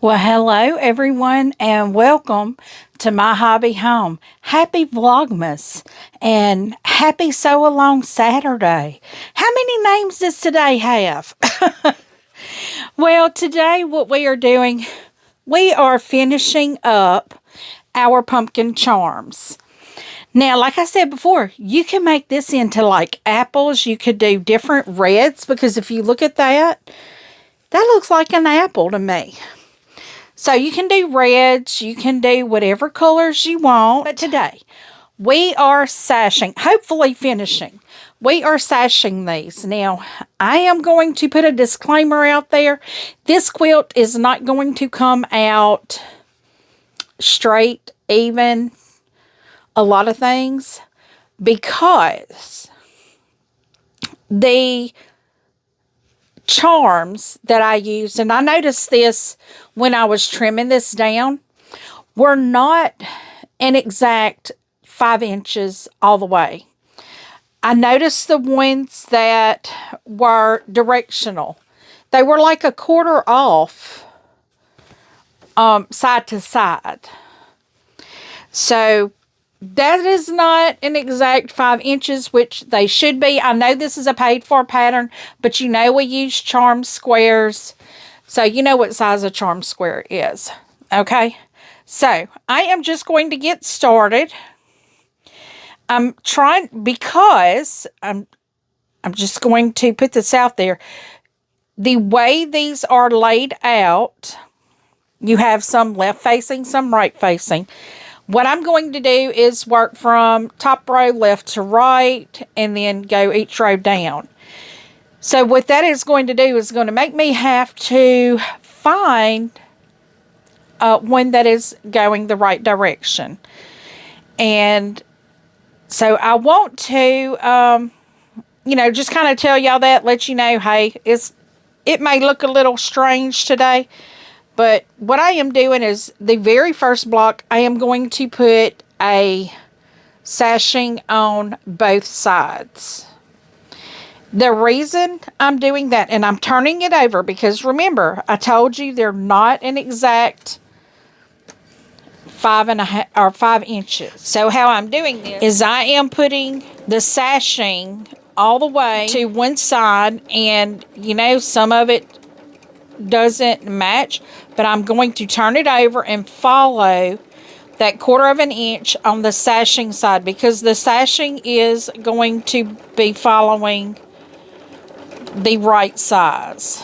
Well, hello everyone and welcome to My Hobby Home. Happy Vlogmas and happy Sew Along Saturday. How many names does today have? Well, today what we are doing, we are finishing up our pumpkin charms. Now, like I said before, you can make this into like apples. You could do different reds because if you look at that, that looks like an apple to me. So you can do reds, you can do whatever colors you want. But today, we are sashing, hopefully finishing. We are sashing these. Now, I am going to put a disclaimer out there. This quilt is not going to come out straight, even, a lot of things, because the charms that I used, and I noticed this when I was trimming this down, were not an exact 5 inches all the way. I noticed the ones that were directional. They were like a quarter off side to side. So that is not an exact 5 inches, which they should be. I know this is a paid-for pattern, but you know we use charm squares. So you know what size a charm square is. Okay? So I am just going to get started. I'm trying, because I'm just going to put this out there. The way these are laid out, you have some left-facing, some right-facing. What I'm going to do is work from top row left to right and then go each row down. So what that is going to do is going to make me have to find one that is going the right direction. And so I want to, just kind of tell y'all that, let you know, hey, it may look a little strange today. But what I am doing is the very first block, I am going to put a sashing on both sides. The reason I'm doing that, and I'm turning it over because remember, I told you they're not an exact 5 inches. So how I'm doing this is I am putting the sashing all the way to one side, and some of it doesn't match, but I'm going to turn it over and follow that 1/4 inch on the sashing side, because the sashing is going to be following the right size.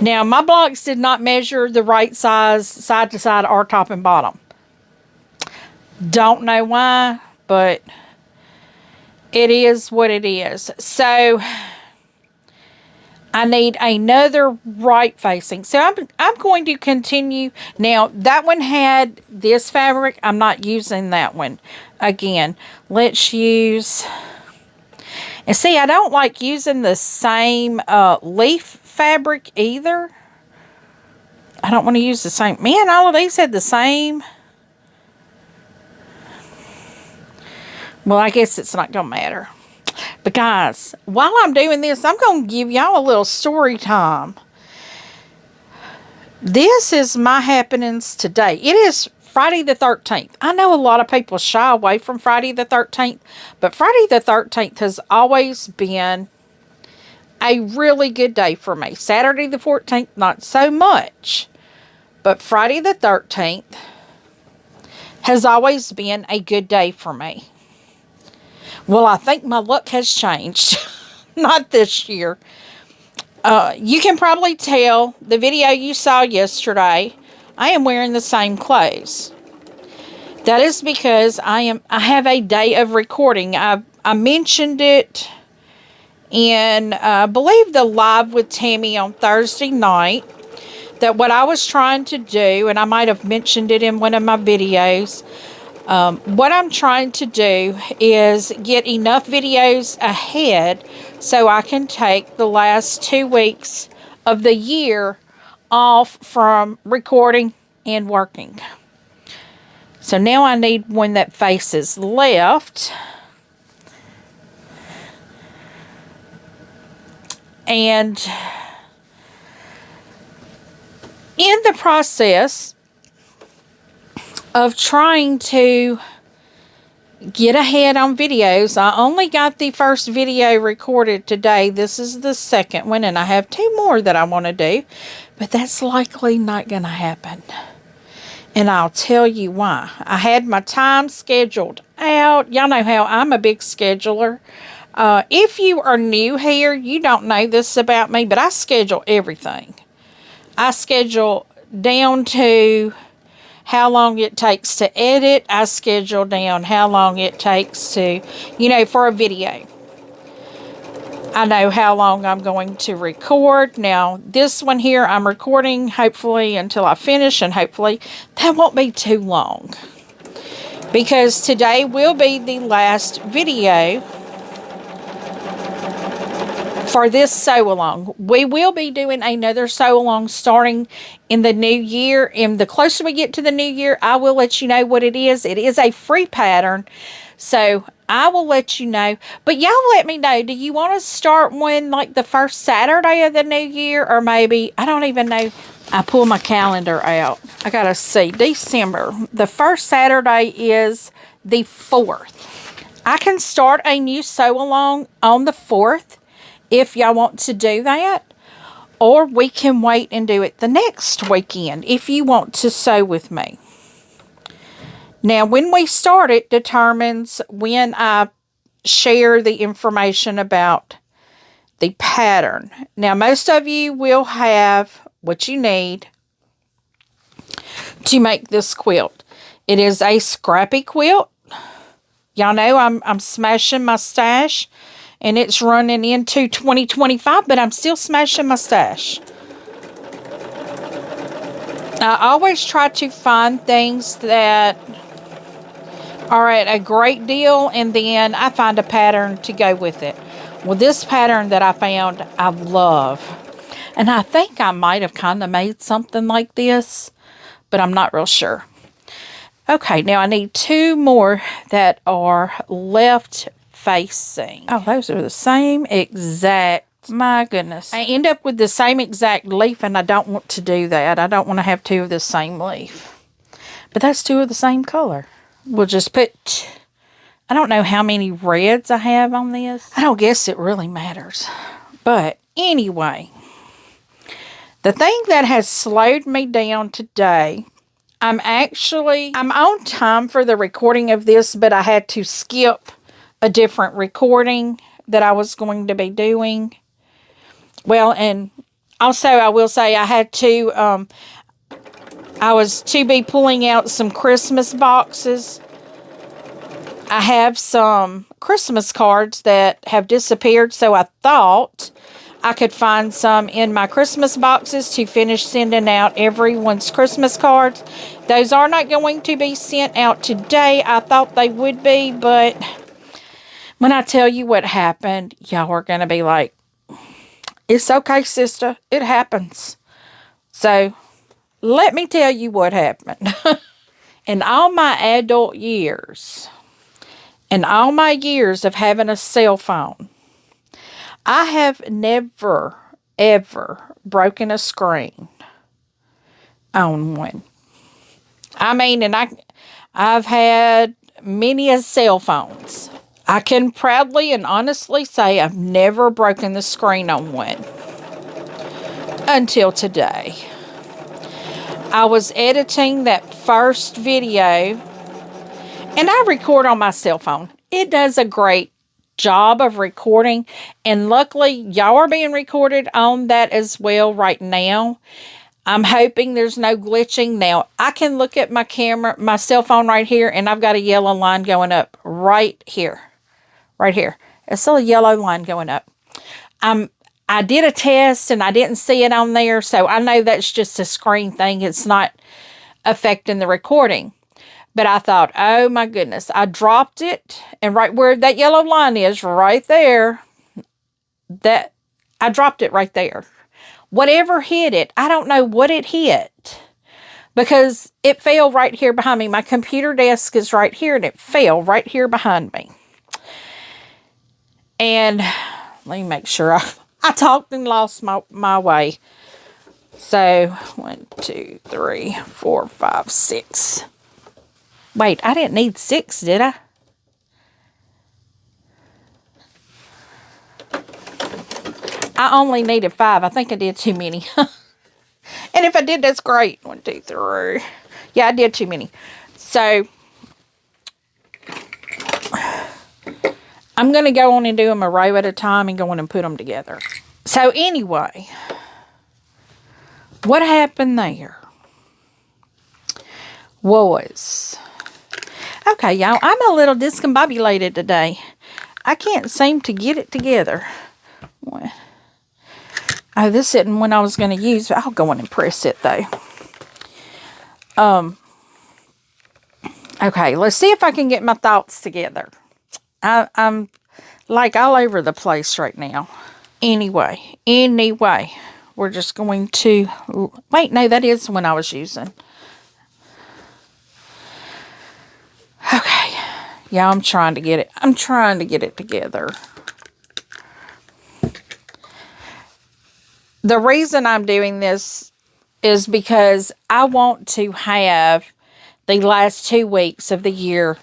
Now, my blocks did not measure the right size side to side or top and bottom. Don't know why, but it is what it is. So I need another right facing. So I'm going to continue. Now, that one had this fabric. I'm not using that one. Again, let's use... And see, I don't like using the same leaf fabric either. I don't want to use the same. Man, all of these had the same. Well, I guess it's not going to matter. But guys, while I'm doing this, I'm going to give y'all a little story time. This is my happenings today. It is Friday the 13th. I know a lot of people shy away from Friday the 13th, but Friday the 13th has always been a really good day for me. Saturday the 14th, not so much. But Friday the 13th has always been a good day for me. Well, I think my luck has changed. Not this year. You can probably tell the video you saw yesterday, I am wearing the same clothes. That is because I have a day of recording. I mentioned it in, I believe, the live with Tammy on Thursday night, that what I was trying to do, and I might have mentioned it in one of my videos, what I'm trying to do is get enough videos ahead so I can take the last 2 weeks of the year off from recording and working. So now I need one that faces left. And in the process of trying to get ahead on videos, I only got the first video recorded today. This is the second one, and I have 2 more that I want to do, but that's likely not going to happen. And I'll tell you why. I had my time scheduled out. Y'all know how I'm a big scheduler. If you are new here, you don't know this about me, but I schedule everything. I schedule down to how long it takes to edit. I schedule down how long it takes to, for a video. I know how long I'm going to record. Now, this one here, I'm recording hopefully until I finish, and hopefully that won't be too long. Because today will be the last video for this sew-along. We will be doing another sew-along starting in the new year. And the closer we get to the new year, I will let you know what it is. It is a free pattern, so I will let you know. But y'all let me know, do you want to start one like the first Saturday of the new year? Or maybe, I don't even know. I pull my calendar out. I gotta see. December. The first Saturday is the 4th. I can start a new sew-along on the 4th. If y'all want to do that, or we can wait and do it the next weekend if you want to sew with me. Now, when we start it determines when I share the information about the pattern. Now, most of you will have what you need to make this quilt. It is a scrappy quilt. Y'all know I'm smashing my stash. And it's running into 2025, but I'm still smashing my stash. I always try to find things that are at a great deal, and then I find a pattern to go with it. Well, this pattern that I found, I love. And I think I might have kind of made something like this, but I'm not real sure. Okay, now I need 2 more that are left facing. Oh, those are the same exact. My goodness. I end up with the same exact leaf, and I don't want to do that. I don't want to have 2 of the same leaf. But that's 2 of the same color. We'll just put, I don't know how many reds I have on this. I don't guess it really matters. But anyway, the thing that has slowed me down today, I'm on time for the recording of this, but I had to skip a different recording that I was going to be doing. Well, and also I will say I had to, I was to be pulling out some Christmas boxes. I have some Christmas cards that have disappeared, so I thought I could find some in my Christmas boxes to finish sending out everyone's Christmas cards. Those are not going to be sent out today. I thought they would be, but when I tell you what happened, y'all are going to be like, it's okay, sister. It happens. So, let me tell you what happened. In all my adult years, in all my years of having a cell phone, I have never, ever broken a screen on one. I mean, and I've had many a cell phones. I can proudly and honestly say I've never broken the screen on one until today. I was editing that first video, and I record on my cell phone. It does a great job of recording, and luckily y'all are being recorded on that as well right now. I'm hoping there's no glitching. Now, I can look at my camera, my cell phone right here, and I've got a yellow line going up right here. Right here. It's still a yellow line going up. I did a test and I didn't see it on there, so I know that's just a screen thing. It's not affecting the recording. But I thought, oh my goodness, I dropped it, and right where that yellow line is, right there, that I dropped it right there. Whatever hit it, I don't know what it hit, because it fell right here behind me. My computer desk is right here, and it fell right here behind me. And let me make sure I talked and lost my way. So 1, 2, 3, 4, 5, 6. Wait, I didn't need 6, did I? I only needed 5. I think I did too many. And if I did, that's great. 1, 2, 3. Yeah, I did too many. So I'm going to go on and do them a row at a time and go on and put them together. So anyway, what happened there was, okay, y'all, I'm a little discombobulated today. I can't seem to get it together. Oh, this isn't one I was going to use. I'll go on and press it, though. Okay, let's see if I can get my thoughts together. I'm like all over the place right now. Anyway, we're just going to... Wait, no, that is the one I was using. Okay. Yeah, I'm trying to get it. I'm trying to get it together. The reason I'm doing this is because I want to have the last 2 weeks of the year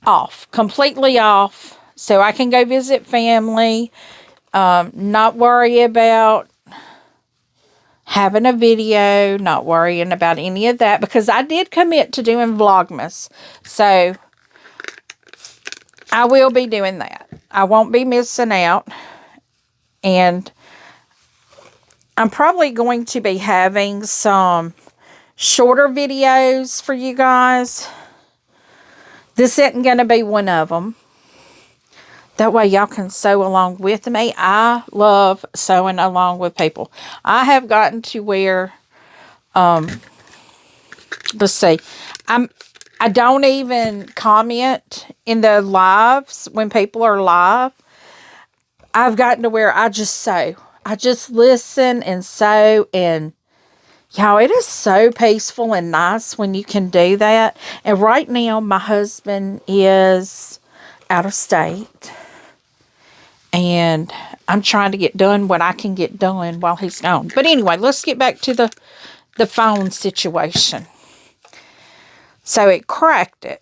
off, completely off, so I can go visit family, not worry about having a video, not worrying about any of that, because I did commit to doing Vlogmas, so I will be doing that. I won't be missing out, and I'm probably going to be having some shorter videos for you guys. This isn't going to be one of them. That way y'all can sew along with me. I love sewing along with people. I have gotten to where, let's see, I don't even comment in the lives when people are live. I've gotten to where I just sew. I just listen and sew, and y'all, it is so peaceful and nice when you can do that. And right now, my husband is out of state, and I'm trying to get done what I can get done while he's gone. But anyway, let's get back to the phone situation. So it cracked it.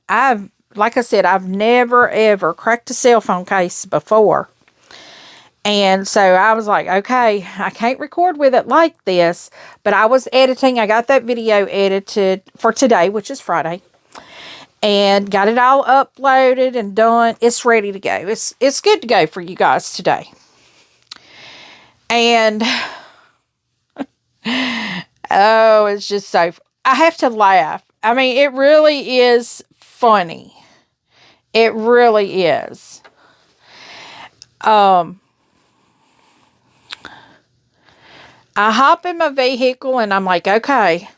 Like I said, I've never, ever cracked a cell phone case before. And so I was like, okay, I can't record with it like this. But I was editing. I got that video edited for today, which is Friday. And got it all uploaded and done. It's ready to go. It's good to go for you guys today. And, oh, it's just so... I have to laugh. I mean, it really is funny. It really is. I hop in my vehicle and I'm like, okay,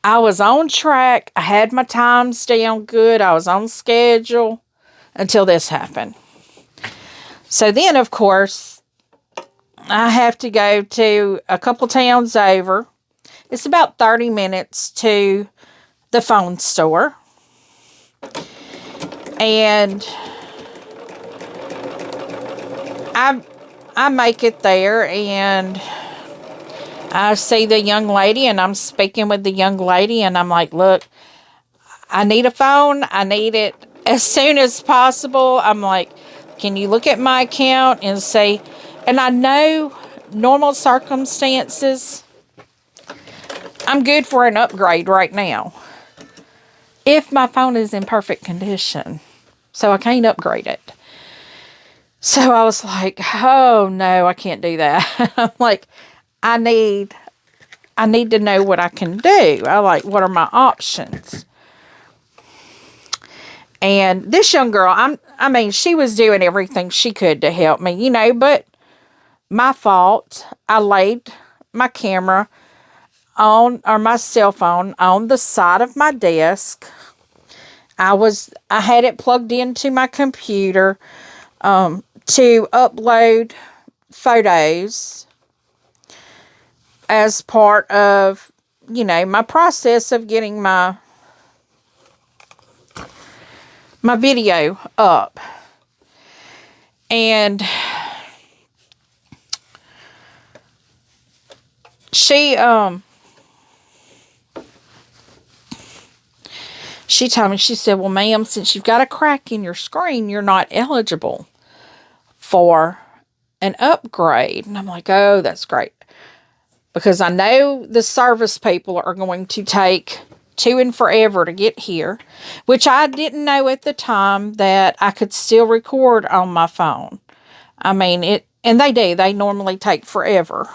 I was on track. I had my times down good. I was on schedule until this happened. So then, of course, I have to go to a couple towns over. It's about 30 minutes to the phone store. And I make it there, and I see the young lady, and I'm speaking with the young lady, and I'm like, look, I need a phone. I need it as soon as possible. I'm like, can you look at my account and see? And I know normal circumstances, I'm good for an upgrade right now if my phone is in perfect condition. So I can't upgrade it. So I was like, oh, no, I can't do that. I'm like, I need to know what I can do. What are my options? And this young girl, I mean, she was doing everything she could to help me, but my fault. I laid my camera or my cell phone on the side of my desk. I had it plugged into my computer to upload photos as part of, my process of getting my video up. And she told me, she said, well, ma'am, since you've got a crack in your screen, you're not eligible for an upgrade. And I'm like, oh, that's great. Because I know the service people are going to take to and forever to get here, which I didn't know at the time that I could still record on my phone. I mean, and they do. They normally take forever.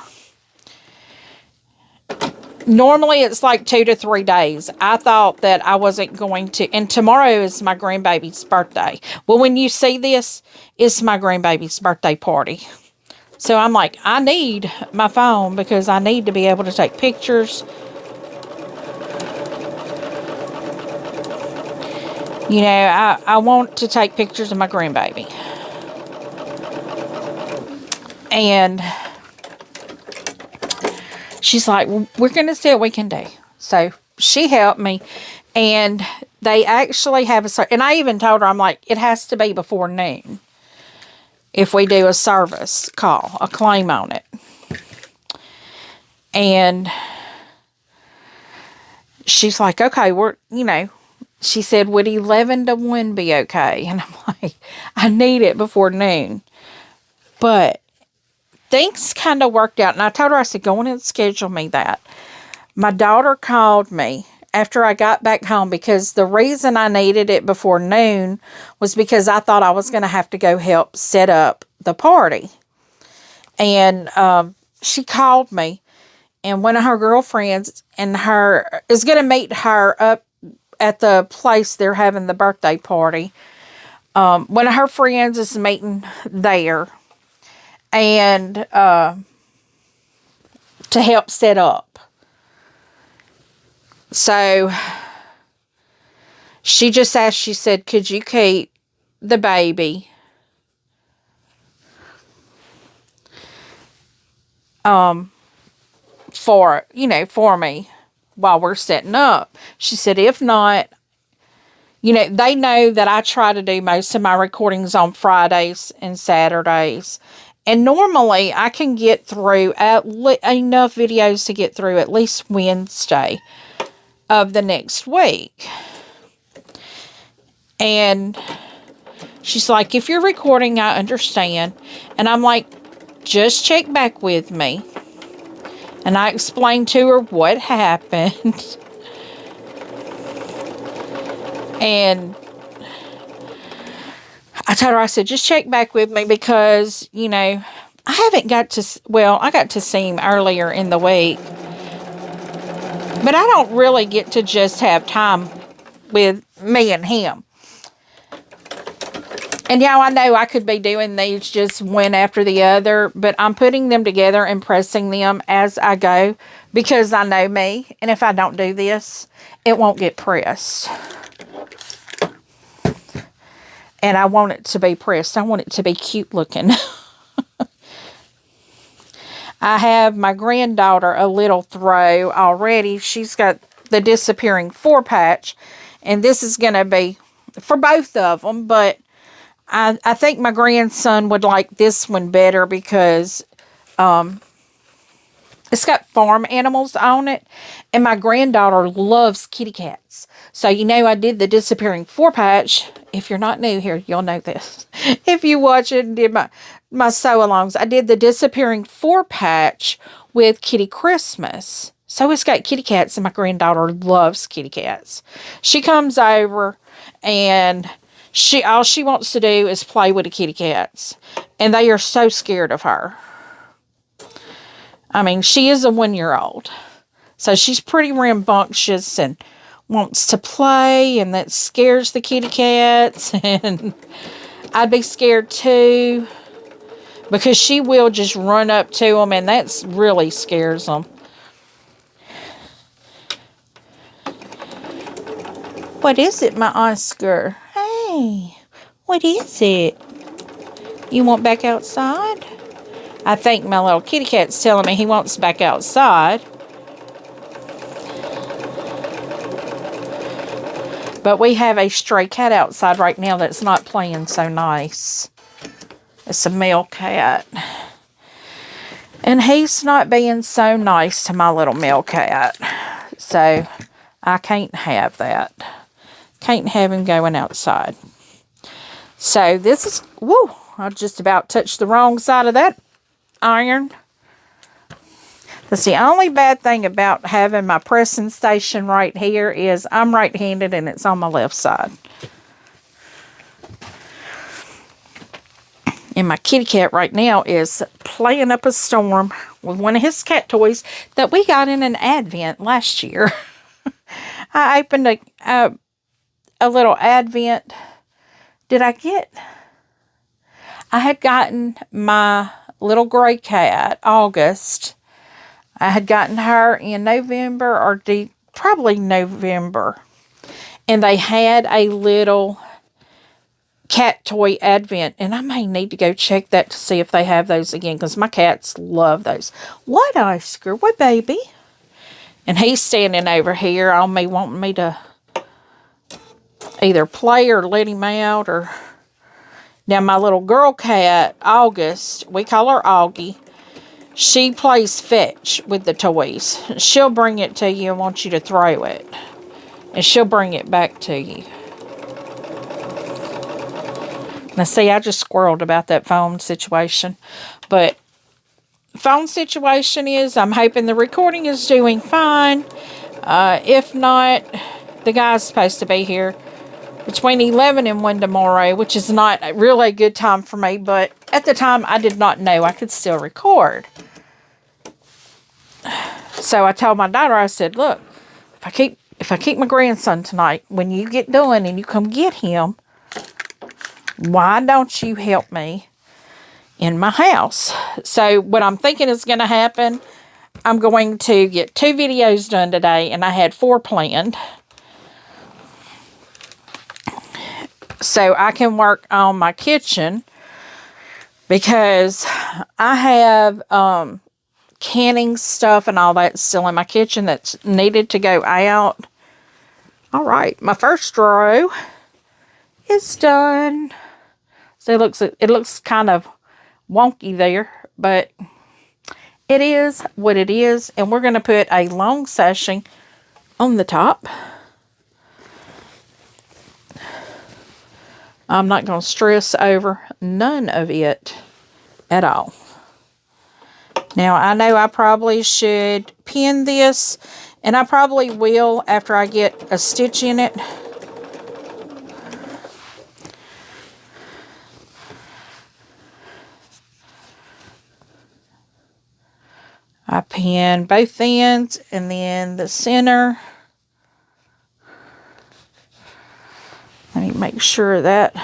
Normally, it's like 2 to 3 days. I thought that I wasn't going to, and tomorrow is my grandbaby's birthday. Well, when you see this, it's my grandbaby's birthday party. So I'm like, I need my phone because I need to be able to take pictures. You know, I want to take pictures of my grandbaby. And she's like, well, we're going to see what we can do. So she helped me. And they actually have and I even told her, I'm like, it has to be before noon if we do a service call, a claim on it. And she's like, okay, she said, would 11 to 1 be okay? And I'm like, I need it before noon. But things kind of worked out. And I told her, I said, go on and schedule me that. My daughter called me after I got back home because the reason I needed it before noon was because I thought I was going to have to go help set up the party. And she called me, and one of her girlfriends and her is going to meet her up at the place they're having the birthday party. One of her friends is meeting there, and to help set up. So she just asked, she said, could you keep the baby for me while we're setting up? She said, if not, they know that I try to do most of my recordings on Fridays and Saturdays. And normally I can get through enough videos to get through at least Wednesday of the next week. And she's like, if you're recording, I understand. And I'm like, just check back with me. And I explained to her what happened. And I told her, I said, just check back with me because, I haven't got to, I got to see him earlier in the week. But I don't really get to just have time with me and him. And I know I could be doing these just one after the other, but I'm putting them together and pressing them as I go because I know me. And if I don't do this, it won't get pressed. And I want it to be pressed. I want it to be cute looking. I have my granddaughter a little throw already. She's got the disappearing 4-patch. And this is going to be for both of them. But I think my grandson would like this one better because it's got farm animals on it. And my granddaughter loves kitty cats. So, I did the disappearing 4-patch. If you're not new here, you'll know this. If you watch it and did my sew-alongs, I did the disappearing 4-patch with Kitty Christmas. So it's got kitty cats, and my granddaughter loves kitty cats. She comes over, and all she wants to do is play with the kitty cats. And they are so scared of her. I mean, she is a 1-year-old. So she's pretty rambunctious and wants to play, and that scares the kitty cats. And I'd be scared too because she will just run up to them, and that really scares them. What is it, my Oscar? Hey, what is it? You want back outside? I think my little kitty cat's telling me he wants back outside. But we have a stray cat outside right now that's not playing so nice. It's a male cat. And he's not being so nice to my little male cat. So I can't have that. Can't have him going outside. So this is, whoo, I just about touched the wrong side of that iron. That's the only bad thing about having my pressing station right here is I'm right-handed and it's on my left side. And my kitty cat right now is playing up a storm with one of his cat toys that we got in an Advent last year. I opened a little Advent. Did I get? I had gotten my little gray cat, August. I had gotten her in November or probably November. And they had a little cat toy Advent. And I may need to go check that to see if they have those again. Because my cats love those. What, Oscar? What, baby? And he's standing over here on me wanting me to either play or let him out. Or now my little girl cat, August, we call her Augie. She plays fetch with the toys. She'll bring it to you and want you to throw it. And she'll bring it back to you. Now see, I just squirreled about that phone situation. But phone situation is, I'm hoping the recording is doing fine. If not, the guy's supposed to be here between 11 and 1 tomorrow, which is not really a good time for me. But at the time, I did not know I could still record. So I told my daughter, I said, look, if I keep my grandson tonight, when you get done and you come get him, why don't you help me in my house? So what I'm thinking is going to happen, I'm going to get 2 videos done today, and I had 4 planned. So I can work on my kitchen, because I have canning stuff and all that still in my kitchen that's needed to go out. All right, my first row is done. So it looks kind of wonky there, but it is what it is. And we're going to put a long sashing on the top. I'm not going to stress over none of it at all. Now, I know I probably should pin this, and I probably will after I get a stitch in it. I pin both ends and then the center. Let me make sure that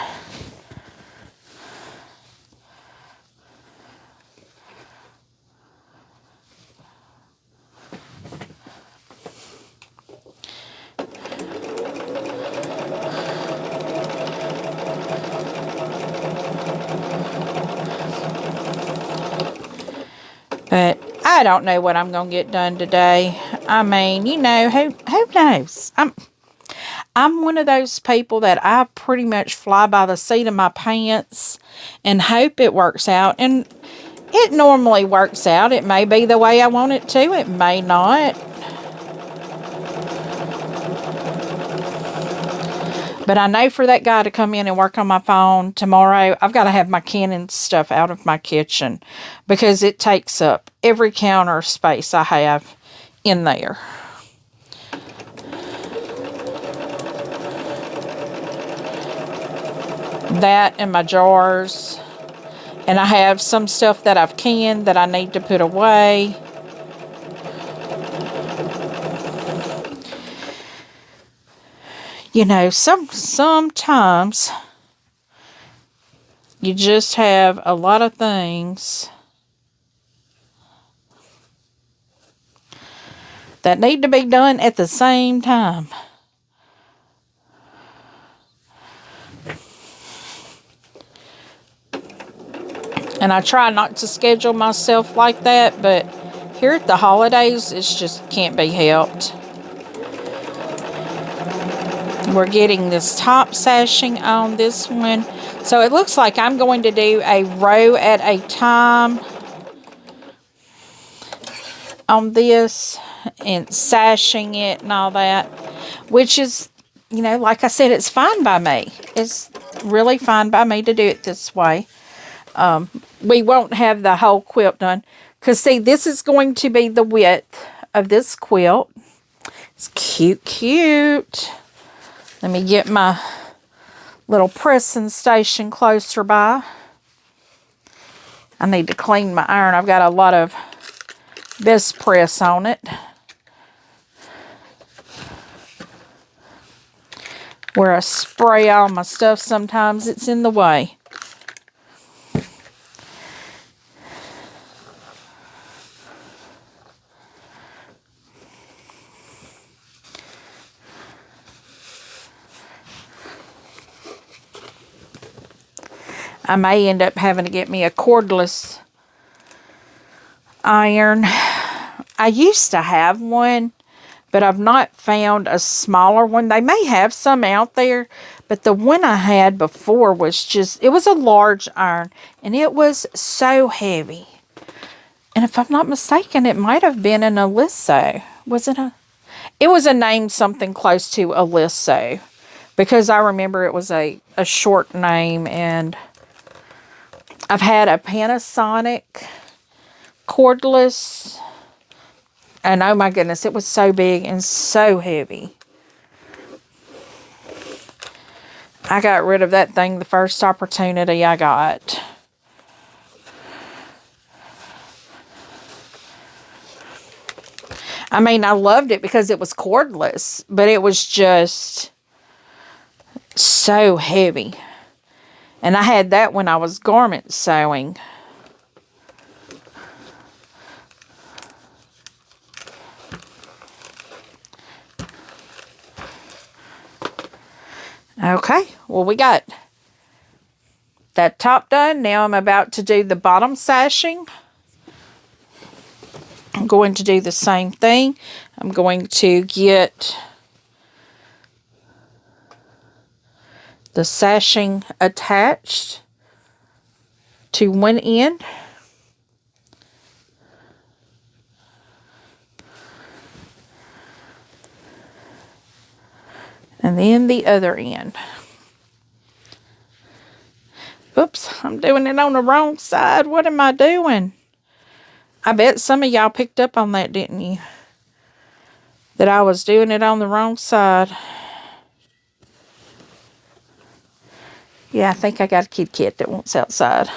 but I don't know what I'm going to get done today. I mean, you know, who knows? I'm one of those people that I pretty much fly by the seat of my pants and hope it works out. And it normally works out. It may be the way I want it to. It may not. But I know for that guy to come in and work on my phone tomorrow, I've got to have my Canon stuff out of my kitchen, because it takes up every counter space I have in there. That and my jars. And I have some stuff that I've canned that I need to put away. You know, sometimes you just have a lot of things that need to be done at the same time. And I try not to schedule myself like that, but here at the holidays, it just can't be helped. We're getting this top sashing on this one. So it looks like I'm going to do a row at a time. on this and sashing it and all that, which is, you know, like I said, it's fine by me. It's really fine by me to do it this way. We won't have the whole quilt done. Because, see, this is going to be the width of this quilt. It's cute, cute. Let me get my little pressing station closer by. I need to clean my iron. I've got a lot of best press on it. Where I spray all my stuff, sometimes it's in the way. I may end up having to get me a cordless iron. I used to have one, but I've not found a smaller one. They may have some out there, but the one I had before was just, it was a large iron, and it was so heavy. And if I'm not mistaken, it might have been an Aliso. Was it a? It was a name something close to Aliso, because I remember it was a short name, and I've had a Panasonic cordless, and oh my goodness, it was so big and so heavy. I got rid of that thing the first opportunity I got. I mean, I loved it because it was cordless, but it was just so heavy. And I had that when I was garment sewing. Okay, well, we got that top done. Now I'm about to do the bottom sashing. I'm going to do the same thing. I'm going to get the sashing attached to one end. And then the other end. Oops, I'm doing it on the wrong side. What am I doing? I bet some of y'all picked up on that, didn't you? That I was doing it on the wrong side. Yeah, I think I got a kitty cat that wants outside.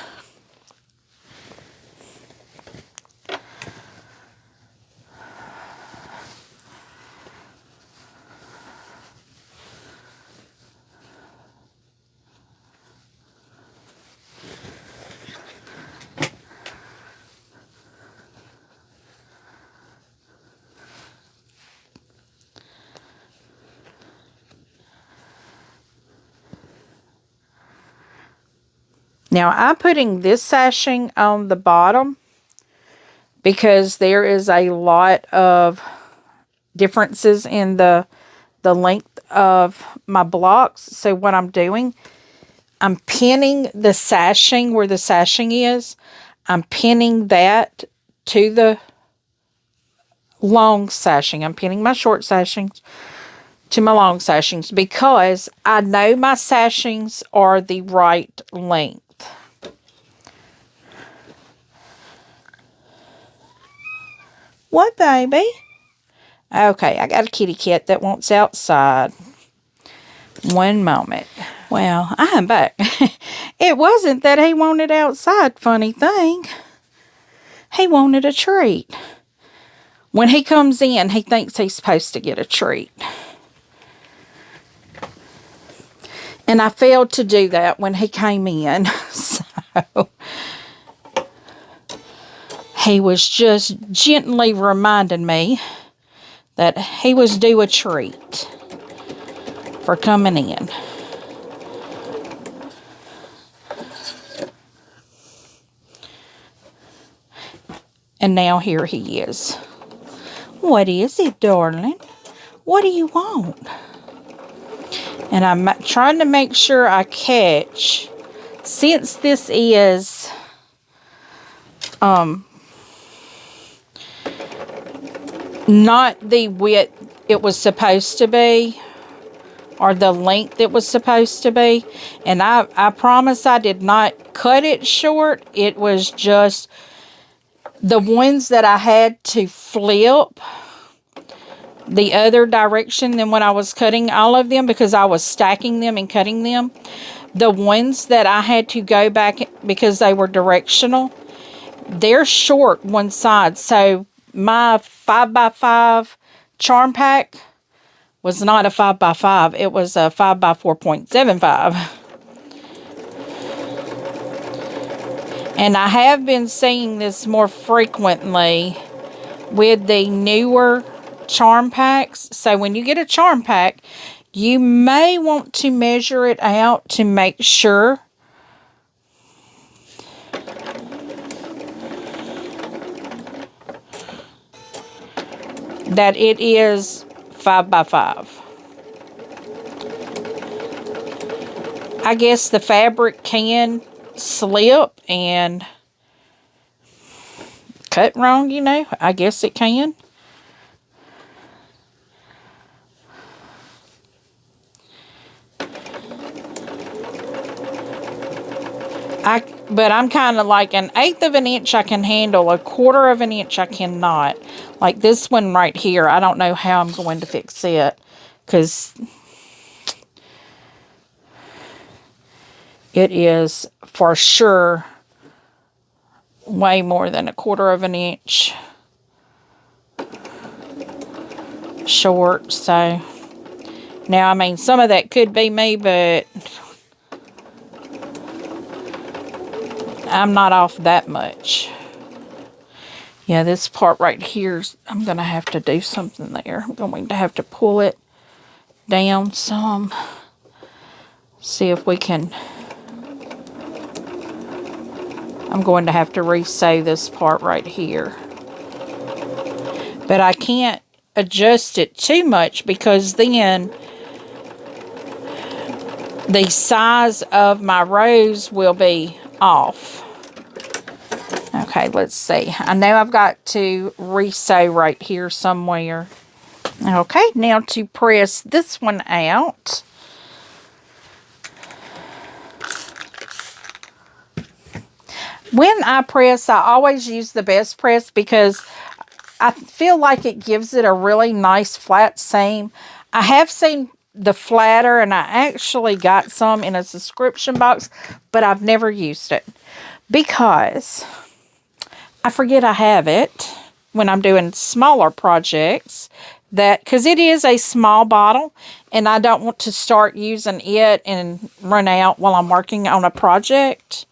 Now, I'm putting this sashing on the bottom because there is a lot of differences in the length of my blocks. So what I'm doing, I'm pinning the sashing where the sashing is. I'm pinning that to the long sashing. I'm pinning my short sashings to my long sashings because I know my sashings are the right length. What, baby? Okay, I got a kitty cat that wants outside. One moment. Well, I'm back. It wasn't that he wanted outside, funny thing. He wanted a treat. When he comes in, he thinks he's supposed to get a treat. And I failed to do that when he came in. So he was just gently reminding me that he was due a treat for coming in. And now here he is. What is it, darling? What do you want? And I'm trying to make sure I catch, since this is not the width it was supposed to be, or the length it was supposed to be. And I promise I did not cut it short. It was just the ones that I had to flip the other direction than when I was cutting all of them, because I was stacking them and cutting them. The ones that I had to go back because they were directional, they're short one side. So my 5x5 charm pack was not a 5x5. It was a 5x4.75. And I have been seeing this more frequently with the newer charm packs. So when you get a charm pack, you may want to measure it out to make sure that it is 5x5. I guess the fabric can slip and cut wrong, you know. I guess it can. But I'm kind of like 1/8 of an inch I can handle, 1/4 of an inch I cannot. Like this one right here, I don't know how I'm going to fix it, because it is for sure way more than 1/4 of an inch short. So now, I mean, some of that could be me, but I'm not off that much. Yeah, this part right here, I'm going to have to do something there. I'm going to have to pull it down some. See if we can. I'm going to have to re-sew this part right here. But I can't adjust it too much, because then the size of my rows will be off. Okay, let's see. I know I've got to re-sew right here somewhere. Okay, now to press this one out. When I press, I always use the best press, because I feel like it gives it a really nice flat seam. I have seen the flatter, and I actually got some in a subscription box, but I've never used it because I forget I have it when I'm doing smaller projects, because it is a small bottle, and I don't want to start using it and run out while I'm working on a project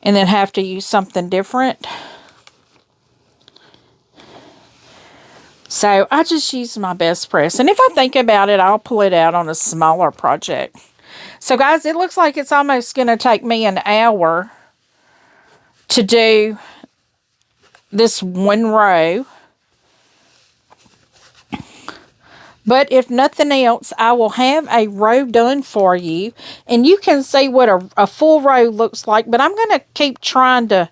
and then have to use something different. So I just use my best press. And if I think about it, I'll pull it out on a smaller project. So guys, it looks like it's almost going to take me an hour to do this one row. But if nothing else, I will have a row done for you. And you can see what a full row looks like. But I'm going to keep trying to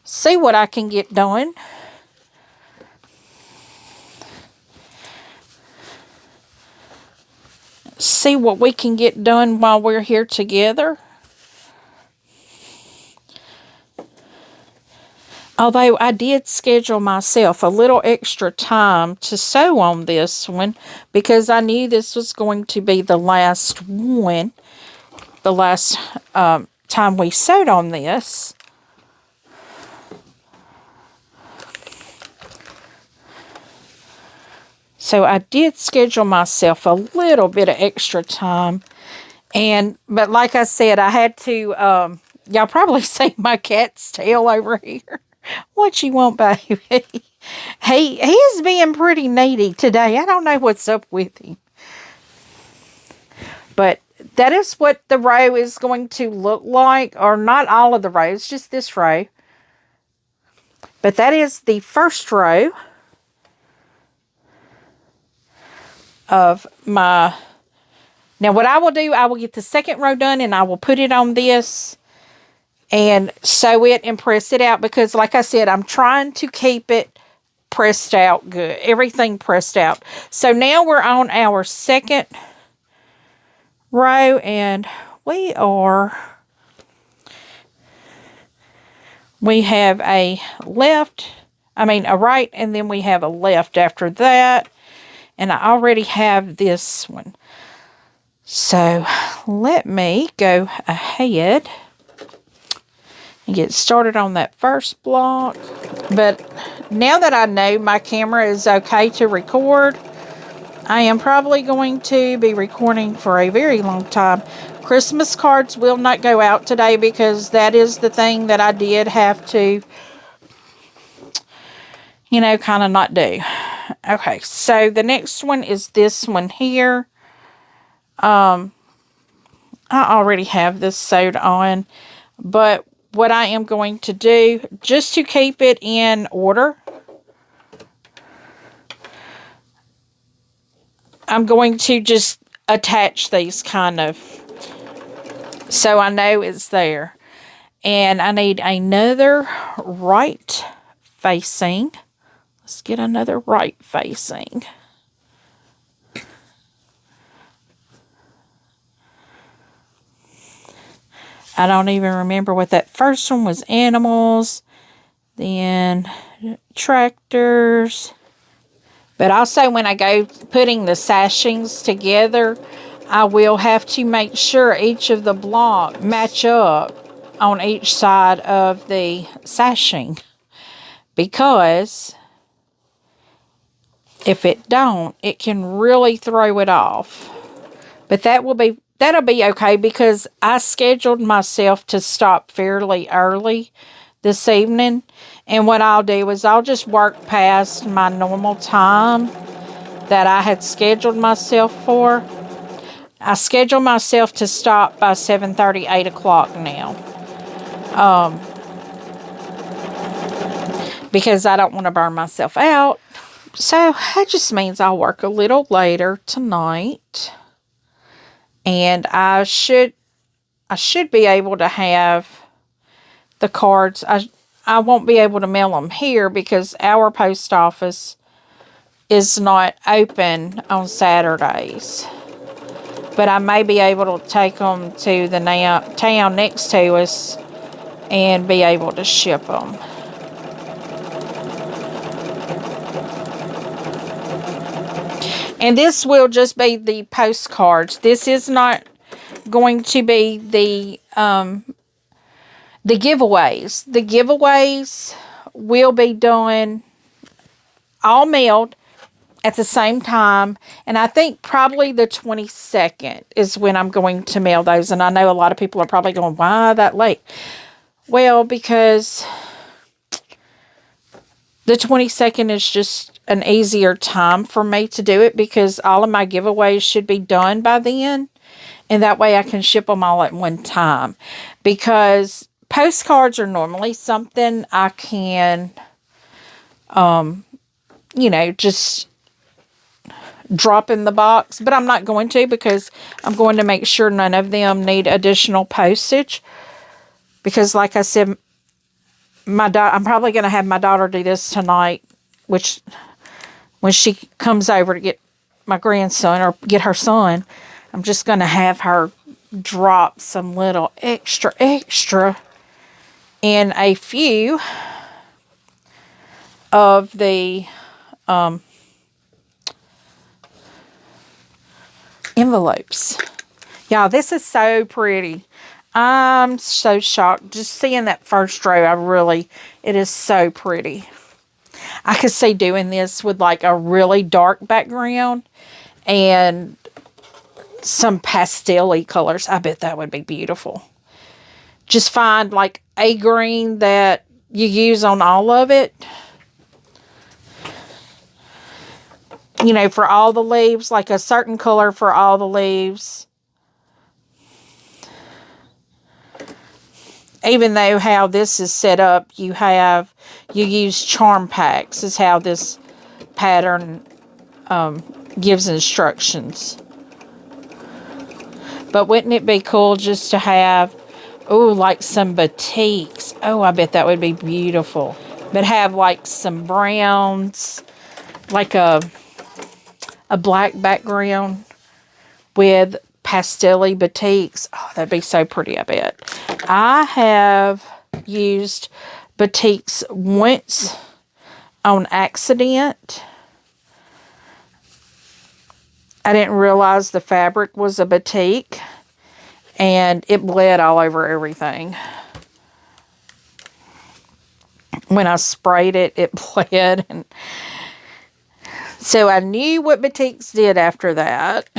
see what I can get done. See what we can get done while we're here together. Although I did schedule myself a little extra time to sew on this one, because I knew this was going to be the last one, the last time we sewed on this. So I did schedule myself a little bit of extra time. But like I said, I had to, y'all probably see my cat's tail over here. What you want, baby? He is being pretty needy today. I don't know what's up with him. But that is what the row is going to look like. Or not all of the rows, just this row. But that is the first row of my... Now what I will do, I will get the second row done and I will put it on this and sew it and press it out, because like I said, I'm trying to keep it pressed out good. Everything pressed out. So now we're on our second row, and we have a right, and then we have a left after that. And I already have this one. So let me go ahead and get started on that first block. But now that I know my camera is okay to record, I am probably going to be recording for a very long time. Christmas cards will not go out today because that is the thing that I did have to, you know, kind of not do. Okay, so the next one is this one here. I already have this sewed on, but what I am going to do, just to keep it in order, I'm going to just attach these kind of, so I know it's there. And I need another right facing. Let's get another right facing. I don't even remember what that first one was. Animals, then tractors. But also when I go putting the sashings together, I will have to make sure each of the blocks match up on each side of the sashing. Because if it don't, it can really throw it off. But that'll be okay because I scheduled myself to stop fairly early this evening. And what I'll do is I'll just work past my normal time that I had scheduled myself for. I scheduled myself to stop by 7:30, 8 o'clock now. Because I don't want to burn myself out. So that just means I'll work a little later tonight. And I should be able to have the cards. I won't be able to mail them here because our post office is not open on Saturdays. But I may be able to take them to the town next to us and be able to ship them. And this will just be the postcards. This is not going to be the giveaways. The giveaways will be done all mailed at the same time. And I think probably the 22nd is when I'm going to mail those. And I know a lot of people are probably going, why that late? Well, because the 22nd is just an easier time for me to do it because all of my giveaways should be done by then. And that way I can ship them all at one time. Because postcards are normally something I can, you know, just drop in the box. But I'm not going to because I'm going to make sure none of them need additional postage. Because like I said, I'm probably going to have my daughter do this tonight, which when she comes over to get my grandson or get her son, I'm just going to have her drop some little extra in a few of the envelopes. Y'all, this is so pretty. I'm so shocked. Just seeing that first row, it is so pretty. I could see doing this with like a really dark background and some pastel-y colors. I bet that would be beautiful. Just find like a green that you use on all of it. You know, for all the leaves, like a certain color for all the leaves. Even though how this is set up, you use charm packs is how this pattern gives instructions. But wouldn't it be cool just to have, like some batiks? Oh, I bet that would be beautiful. but have like some browns, like a black background with pastel-y batiks. Oh, that'd be so pretty, I bet. I have used batiks once on accident. I didn't realize the fabric was a batik, and it bled all over everything. When I sprayed it, it bled. And so I knew what batiks did after that.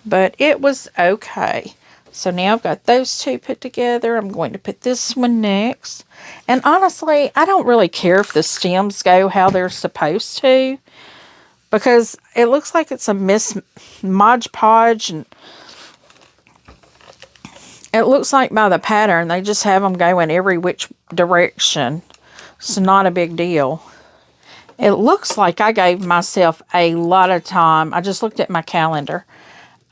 But it was okay. So now I've got those two put together. I'm going to put this one next. And honestly, I don't really care if the stems go how they're supposed to, because it looks like it's a Mod Podge, and it looks like by the pattern, they just have them going every which direction. It's not a big deal. It looks like I gave myself a lot of time. I just looked at my calendar.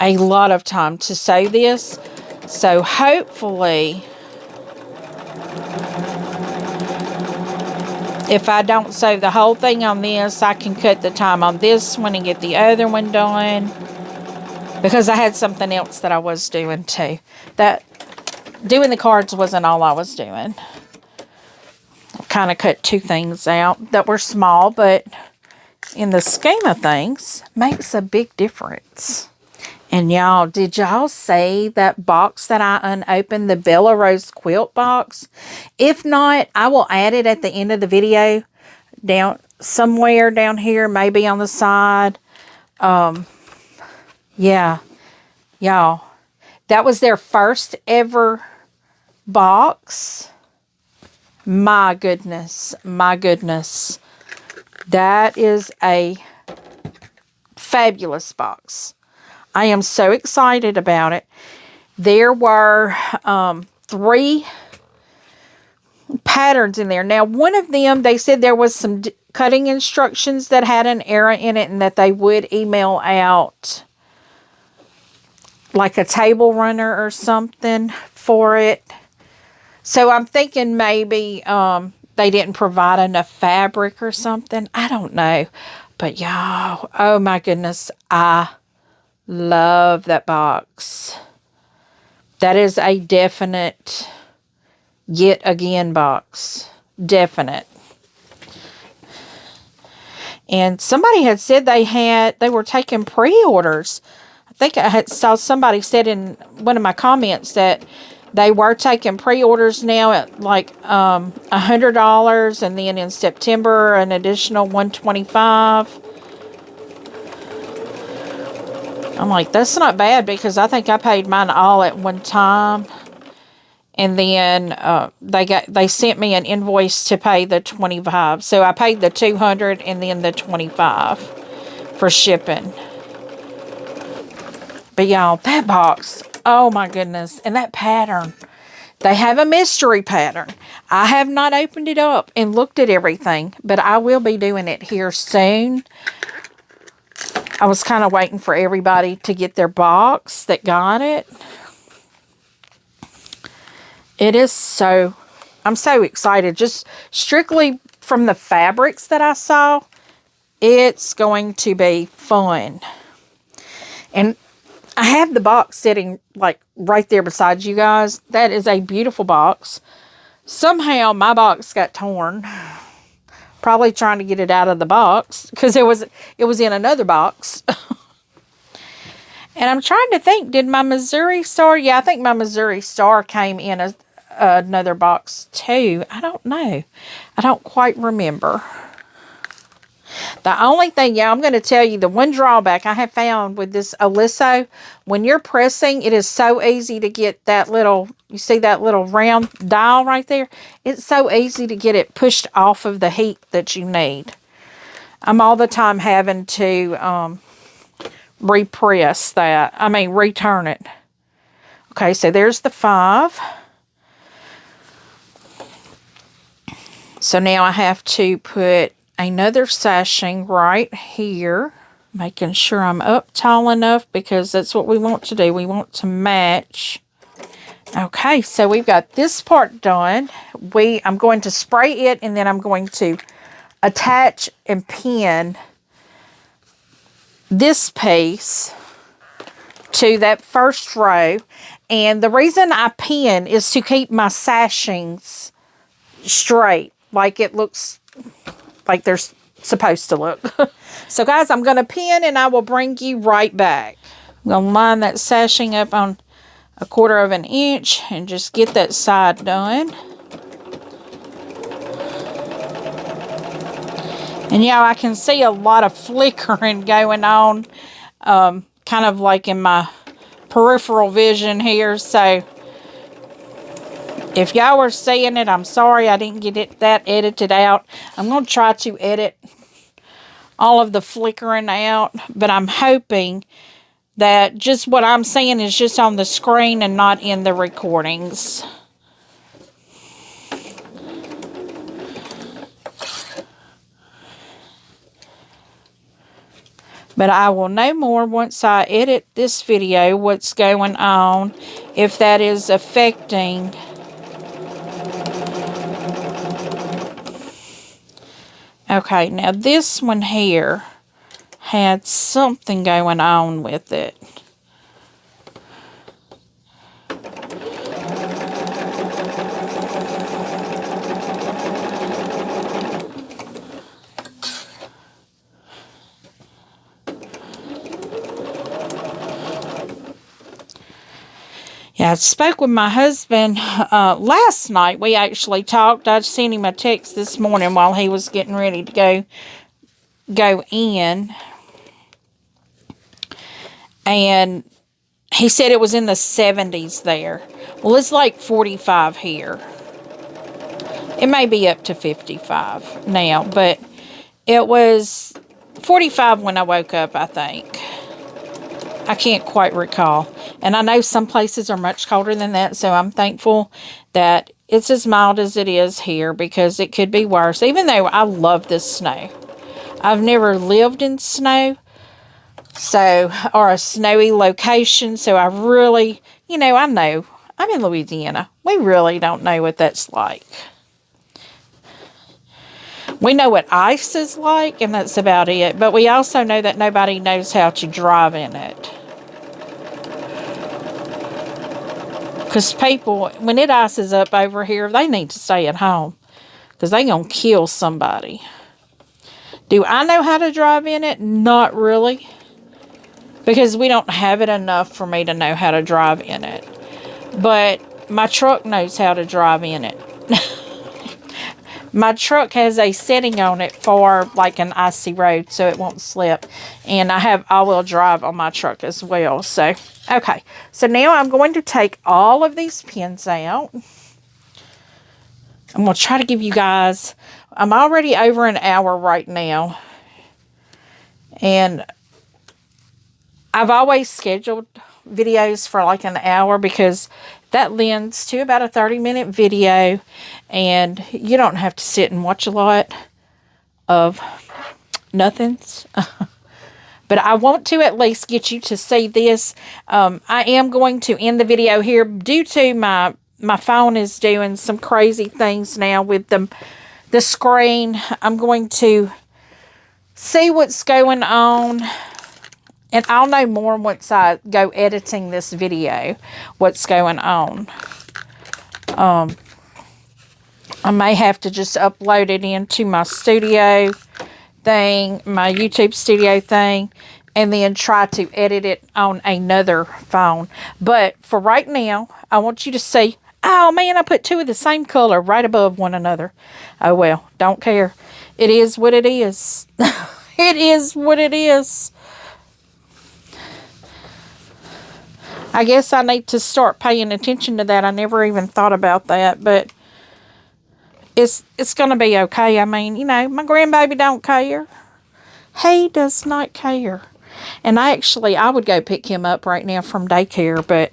A lot of time to sew this. So hopefully, if I don't sew the whole thing on this, I can cut the time on this one and get the other one done. Because I had something else that I was doing too. That doing the cards wasn't all I was doing. I kind of cut two things out that were small, but in the scheme of things, makes a big difference. And y'all, did y'all see that box that I unopened, the Bella Rose quilt box? If not, I will add it at the end of the video, down somewhere down here, maybe on the side. Yeah, y'all, that was their first ever box. My goodness, my goodness. That is a fabulous box. I am so excited about it. There were 3 patterns in there. Now, one of them, they said there was some cutting instructions that had an error in it, and that they would email out like a table runner or something for it. So I'm thinking maybe they didn't provide enough fabric or something. I don't know. But y'all, oh my goodness, I love that box. That is a definite yet again box. Definite. And somebody had said they were taking pre-orders. I think I saw somebody said in one of my comments that they were taking pre-orders now at like $100, and then in September an additional $125. I'm like, that's not bad, because I think I paid mine all at one time. And then they sent me an invoice to pay the $25. So I paid the $200 and then the $25 for shipping. But y'all, that box, oh my goodness. And that pattern, they have a mystery pattern. I have not opened it up and looked at everything, but I will be doing it here soon. I was kind of waiting for everybody to get their box that got it. It is so, I'm so excited. Just strictly from the fabrics that I saw, it's going to be fun. And I have the box sitting like right there beside you guys. That is a beautiful box. Somehow my box got torn. Probably trying to get it out of the box, because it was in another box. And I'm trying to think, did my Missouri Star? Yeah, I think my Missouri Star came in another box too. I don't know. I don't quite remember. The only thing, yeah, I'm going to tell you, the one drawback I have found with this Oliso, when you're pressing, it is so easy to get that little, you see that little round dial right there? It's so easy to get it pushed off of the heat that you need. I'm all the time having to repress that. I mean, return it. Okay, so there's the 5. So now I have to put another sashing right here, making sure I'm up tall enough, because that's what we want to do. We want to match Okay, so we've got this part done. I'm going to spray it, and then I'm going to attach and pin this piece to that first row. And the reason I pin is to keep my sashings straight, like it looks like they're supposed to look. So guys, I'm going to pin, and I will bring you right back. I'm going to line that sashing up on 1/4 of an inch and just get that side done. And yeah, I can see a lot of flickering going on, kind of like in my peripheral vision here. So if y'all were seeing it, I'm sorry I didn't get that edited out. I'm going to try to edit all of the flickering out, but I'm hoping that just what I'm saying is just on the screen and not in the recordings. But I will know more once I edit this video what's going on, if that is affecting okay, now this one here had something going on with it. Yeah, I spoke with my husband last night. We actually talked. I sent him a text this morning while he was getting ready to go in. And he said it was in the 70s there. Well, it's like 45 here. It may be up to 55 now, but it was 45 when I woke up, I think. I can't quite recall. And I know some places are much colder than that, so I'm thankful that it's as mild as it is here, because it could be worse, even though I love this snow. I've never lived in snow, or a snowy location, so I really, I know. I'm in Louisiana. We really don't know what that's like. We know what ice is like, and that's about it. But we also know that nobody knows how to drive in it. Because people, when it ices up over here, they need to stay at home. Because they're going to kill somebody. Do I know how to drive in it? Not really. Because we don't have it enough for me to know how to drive in it. But my truck knows how to drive in it. My truck has a setting on it for like an icy road, so it won't slip. And I have all-wheel drive on my truck as well. So, okay. So now I'm going to take all of these pins out. I'm going to try to give you guys, I'm already over an hour right now. And I've always scheduled videos for like an hour, because that lends to about a 30-minute video, and you don't have to sit and watch a lot of nothings. But I want to at least get you to see this. I am going to end the video here due to my phone is doing some crazy things now with the screen. I'm going to see what's going on. And I'll know more once I go editing this video, what's going on. I may have to just upload it into my studio thing, my YouTube studio thing, and then try to edit it on another phone. But for right now, I want you to see, oh man, I put two of the same color right above one another. Oh well, don't care. It is what it is. It is what it is. I guess I need to start paying attention to that. I never even thought about that, but it's going to be okay. I mean, my grandbaby don't care. He does not care. And I would go pick him up right now from daycare, but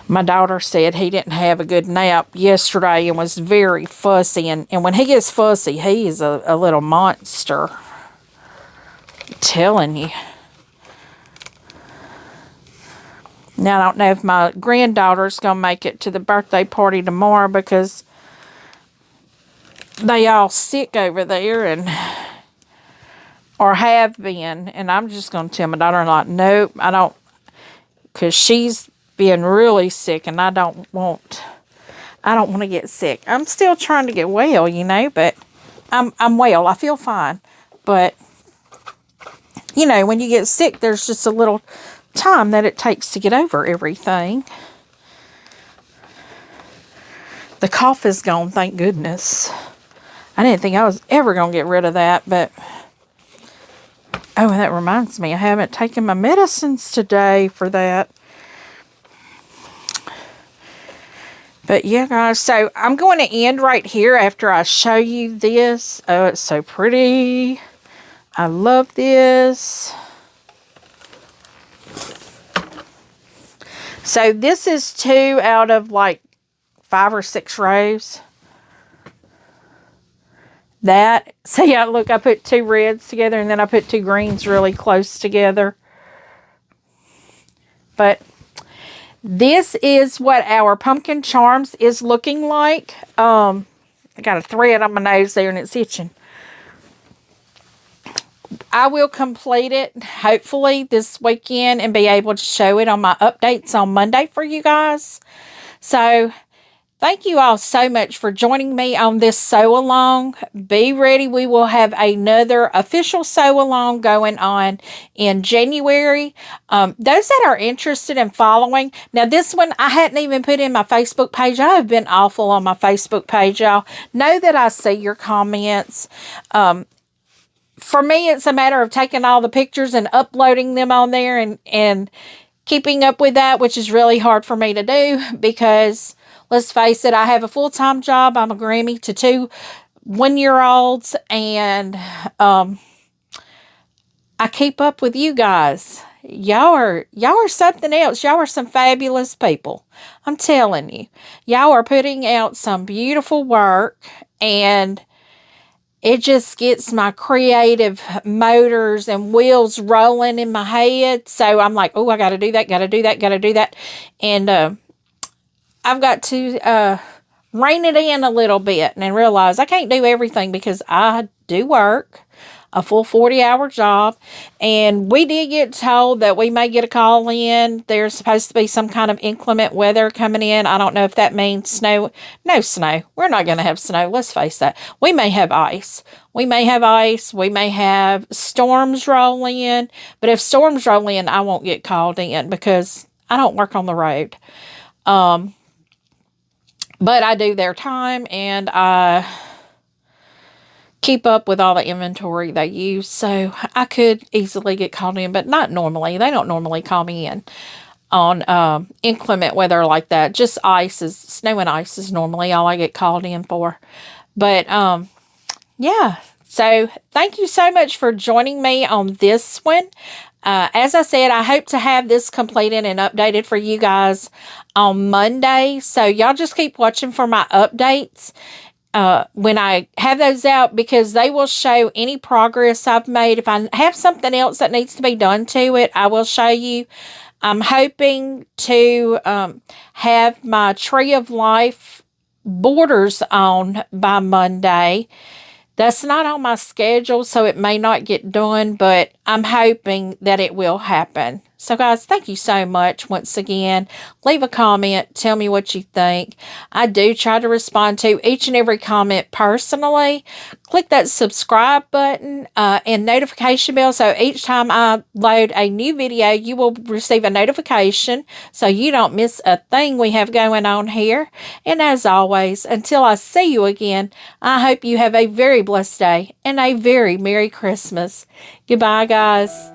my daughter said he didn't have a good nap yesterday and was very fussy. And when he gets fussy, he is a little monster. I'm telling you. Now, I don't know if my granddaughter's going to make it to the birthday party tomorrow because they all sick over there and or have been. And I'm just going to tell my daughter, like, nope, I don't, because she's been really sick and I don't want to get sick. I'm still trying to get well, you know, but I'm well. I feel fine. But, you know, when you get sick, there's just a little time that it takes to get over everything. The cough is gone, thank goodness. I didn't think I was ever going to get rid of that, but... Oh, and that reminds me, I haven't taken my medicines today for that. But yeah, guys, so I'm going to end right here after I show you this. Oh, it's so pretty. I love this. So this is 2 out of like 5 or 6 rows. That, see, look, I put 2 reds together and then I put 2 greens really close together. But this is what our pumpkin charms is looking like. I got a thread on my nose there and it's itching. I will complete it hopefully this weekend and be able to show it on my updates on Monday for you guys. So thank you all so much for joining me on this sew along. Be ready. We will have another official sew along going on in January. Those that are interested in following. Now this one I hadn't even put in my Facebook page. I have been awful on my Facebook page, y'all. Know that I see your comments. For me, it's a matter of taking all the pictures and uploading them on there and keeping up with that, which is really hard for me to do because... Let's face it, I have a full-time job. I'm a Grammy to 2 one-year-olds, and I keep up with you guys. Y'all are something else. Y'all are some fabulous people. I'm telling you. Y'all are putting out some beautiful work, and it just gets my creative motors and wheels rolling in my head. So I'm like, oh, I got to do that, got to do that, got to do that. And I've got to rein it in a little bit and realize I can't do everything because I do work a full 40-hour job. And we did get told that we may get a call in. There's supposed to be some kind of inclement weather coming in. I don't know if that means snow. No snow. We're not going to have snow. Let's face that. We may have ice. We may have ice. We may have storms roll in. But if storms roll in, I won't get called in because I don't work on the road. But I do their time, and I keep up with all the inventory they use. So I could easily get called in, but not normally. They don't normally call me in on inclement weather like that. Just snow and ice is normally all I get called in for. But, yeah. So thank you so much for joining me on this one. As I said, I hope to have this completed and updated for you guys on Monday. So y'all just keep watching for my updates when I have those out, because they will show any progress I've made. If I have something else that needs to be done to it, I will show you. I'm hoping to have my Tree of Life borders on by Monday. That's not on my schedule, so it may not get done, but I'm hoping that it will happen. So, guys, thank you so much once again. Leave a comment. Tell me what you think. I do try to respond to each and every comment personally. Click that subscribe button and notification bell, so each time I load a new video, you will receive a notification so you don't miss a thing we have going on here. And as always, until I see you again, I hope you have a very blessed day and a very Merry Christmas. Goodbye, guys.